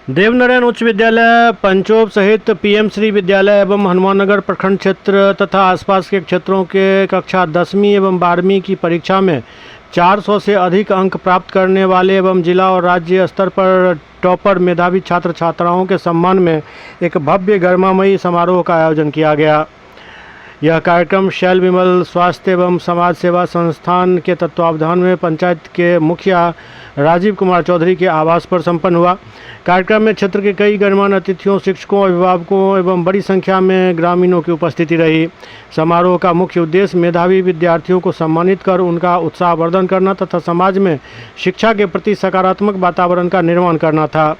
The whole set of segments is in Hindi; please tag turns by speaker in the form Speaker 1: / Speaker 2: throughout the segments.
Speaker 1: देवनारायण उच्च विद्यालय पंचोप सहित पीएम श्री विद्यालय एवं हनुमाननगर प्रखंड क्षेत्र तथा आसपास के क्षेत्रों के कक्षा 10वीं एवं 12वीं की परीक्षा में 400 से अधिक अंक प्राप्त करने वाले एवं जिला और राज्य स्तर पर टॉपर मेधावी छात्र छात्राओं के सम्मान में एक भव्य गरिमामयी समारोह का आयोजन किया गया। यह कार्यक्रम शैल विमल स्वास्थ्य एवं समाज सेवा संस्थान के तत्वावधान में पंचायत के मुखिया राजीव कुमार चौधरी के आवास पर संपन्न हुआ। कार्यक्रम में क्षेत्र के कई गणमान्य अतिथियों, शिक्षकों, अभिभावकों एवं बड़ी संख्या में ग्रामीणों की उपस्थिति रही। समारोह का मुख्य उद्देश्य मेधावी विद्यार्थियों को सम्मानित कर उनका उत्साहवर्धन करना तथा समाज में शिक्षा के प्रति सकारात्मक वातावरण का निर्माण करना था।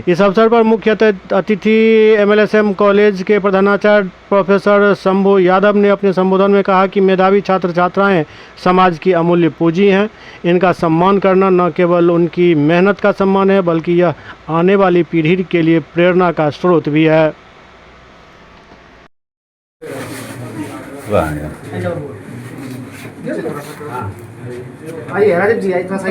Speaker 1: इस अवसर पर मुख्य अतिथि MLSM कॉलेज के प्रधानाचार्य प्रोफेसर शंभू यादव ने अपने संबोधन में कहा कि मेधावी छात्र छात्राएं समाज की अमूल्य पूंजी हैं। इनका सम्मान करना न केवल उनकी मेहनत का सम्मान है, बल्कि यह आने वाली पीढ़ी के लिए प्रेरणा का स्रोत भी है।
Speaker 2: आइए राजीव जी, आइए थोड़ा सा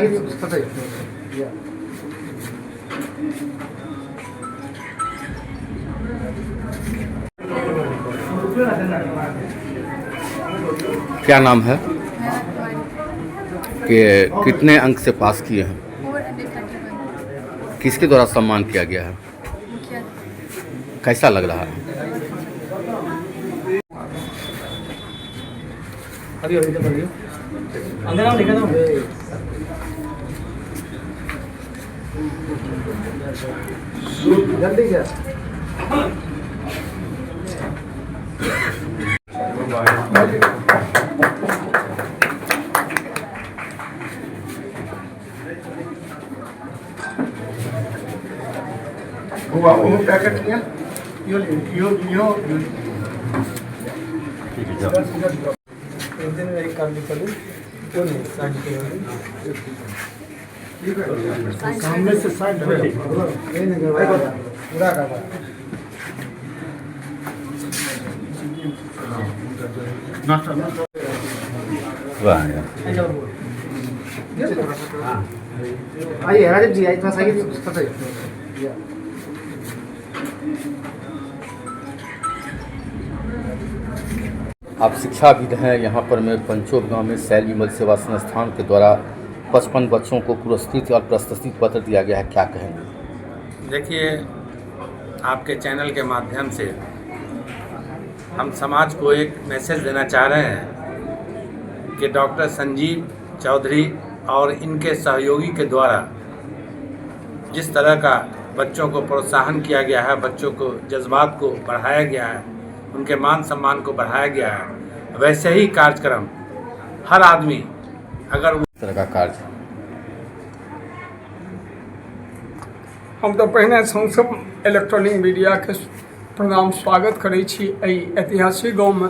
Speaker 3: क्या नाम है कि कितने अंक से पास किए हैं? किसके द्वारा सम्मान किया गया है? कैसा लग रहा है?
Speaker 2: जल्दी क्या वो पैकेट किया यो एक दिन में एक काम निकल क्यों नहीं साइड के सामने से साइड ये नहीं करवाया पूरा करवाया। आइए राजीव जी, आइए थोड़ा सा
Speaker 3: आप शिक्षाविद हैं। यहाँ पर मैं पंचोप गांव में शैल विमल सेवा संस्थान के द्वारा 55 बच्चों को पुरस्कृत और प्रशस्ति पत्र दिया गया है, क्या कहेंगे?
Speaker 4: देखिए, आपके चैनल के माध्यम से हम समाज को एक मैसेज देना चाह रहे हैं कि डॉक्टर संजीव चौधरी और इनके सहयोगी के द्वारा जिस तरह का बच्चों को प्रोत्साहन किया गया है, बच्चों को जज्बात को बढ़ाया गया है, उनके मान सम्मान को बढ़ाया गया है, वैसे ही कार्यक्रम हर आदमी अगर
Speaker 3: इस तरह का कार्य
Speaker 5: हम तो पहिने सब इलेक्ट्रॉनिक मीडिया के प्रणाम स्वागत करै छी। ऐतिहासिक गाँव में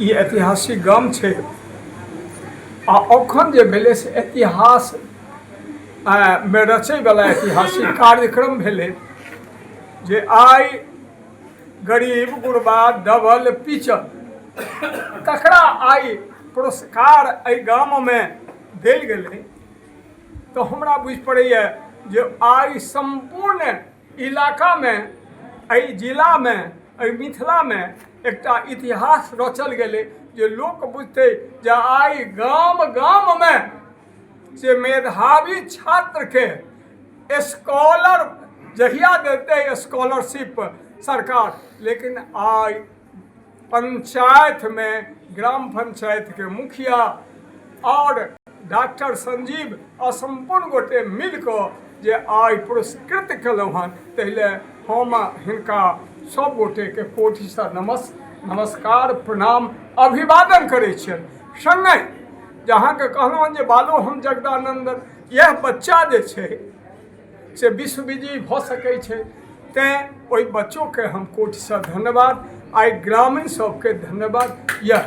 Speaker 5: ई ऐतिहासिक गाम छै आ अखन जे भेलै से इतिहास में रचै वाला ऐतिहासिक कार्यक्रम भेलै जे आइ गरीब गुरबा डबल पिचल ककरा आइ पुरस्कार एहि गाम में देल गेलै, तो हमरा बुझि पड़ैए जे आइ संपूर्ण इलाका में, एहि जिला में, एहि मिथिला में एकटा इतिहास रचल गेलै जे लोक बुझतै जे आइ गाम गाम में से मेधावी छात्र के स्कॉलर जहिया देते स्कॉलरशिप सरकार, लेकिन आज पंचायत में ग्राम पंचायत के मुखिया और डॉक्टर संजीव और संपूर्ण गोटे मिलकर जे आज पुरस्कृत कलहुँ हन, तहिले हम हिनका सब गोटे के कोटि से नमस्कार प्रणाम अभिवादन करै छियनि। संगे जहाँ के कहलहुँ जे बालो हम जगदानंदन, यह बच्चा जे छै से विश्वविजयी भऽ सकै छै, तेँ ओहि बच्चों के हम कोटि से धन्यवाद, आइ ग्रामीण सबके धन्यवाद। यह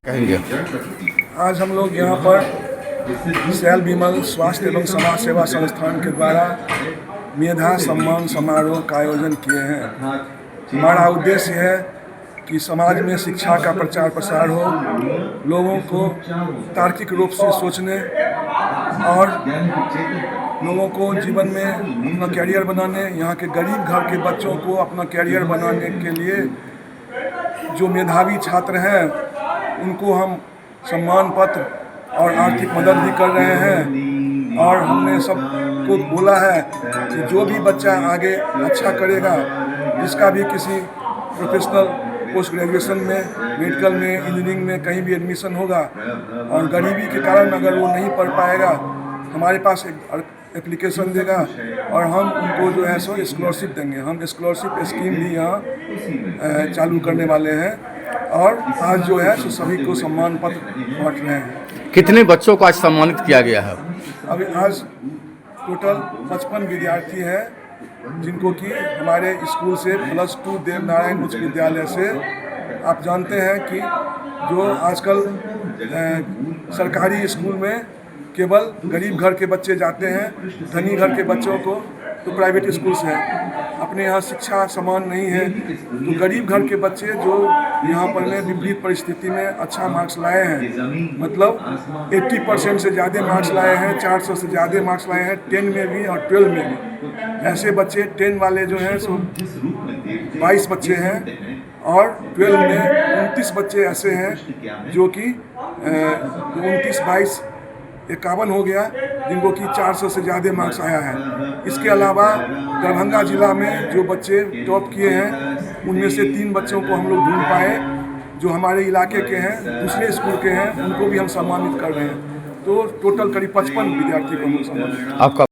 Speaker 3: कहेंगे
Speaker 6: आज हम लोग यहाँ पर शैल विमल स्वास्थ्य एवं समाज सेवा संस्थान के द्वारा मेधा सम्मान समारोह का आयोजन किए हैं। हमारा उद्देश्य है कि समाज में शिक्षा का प्रचार प्रसार हो, लोगों को तार्किक रूप से सोचने और लोगों को जीवन में अपना कैरियर बनाने, यहाँ के गरीब घर के बच्चों को अपना कैरियर बनाने के लिए जो मेधावी छात्र हैं उनको हम सम्मान पत्र और आर्थिक मदद भी कर रहे हैं। और हमने सबको बोला है कि जो भी बच्चा आगे अच्छा करेगा, जिसका भी किसी प्रोफेशनल पोस्ट ग्रेजुएशन में, मेडिकल में, इंजीनियरिंग में कहीं भी एडमिशन होगा और गरीबी के कारण अगर वो नहीं पढ़ पाएगा, हमारे पास एक एप्लीकेशन देगा और हम उनको जो है सो स्कॉलरशिप देंगे। हम स्कॉलरशिप स्कीम भी यहाँ चालू करने वाले हैं और आज जो है सो सभी को सम्मान पत्र बांट रहे हैं।
Speaker 3: कितने बच्चों को आज सम्मानित किया गया है?
Speaker 6: अभी आज टोटल 55 विद्यार्थी हैं जिनको कि हमारे स्कूल से +2 देवनारायण उच्च विद्यालय से, आप जानते हैं कि जो आजकल सरकारी स्कूल में केवल गरीब घर के बच्चे जाते हैं, धनी घर के बच्चों को तो प्राइवेट स्कूल से है। अपने यहाँ शिक्षा समान नहीं है, तो गरीब घर के बच्चे जो यहाँ पर में विपरीत परिस्थिति में अच्छा मार्क्स लाए हैं, मतलब 80% से ज़्यादा मार्क्स लाए हैं, 400 से ज़्यादा मार्क्स लाए हैं 10 में भी और 12 में भी। ऐसे बच्चे 10 वाले जो हैं सो 22 बच्चे हैं और 12 में 29 बच्चे ऐसे हैं जो कि 29, 22, 51 हो गया, जिनको कि 400 से ज़्यादा मार्क्स आया है। इसके अलावा दरभंगा जिला में जो बच्चे टॉप किए हैं उनमें से 3 बच्चों को हम लोग ढूंढ पाए जो हमारे इलाके के हैं, दूसरे स्कूल के हैं, उनको भी हम सम्मानित कर रहे हैं। तो टोटल करीब 55 विद्यार्थी को हम लोग सम्मानित।
Speaker 3: आपका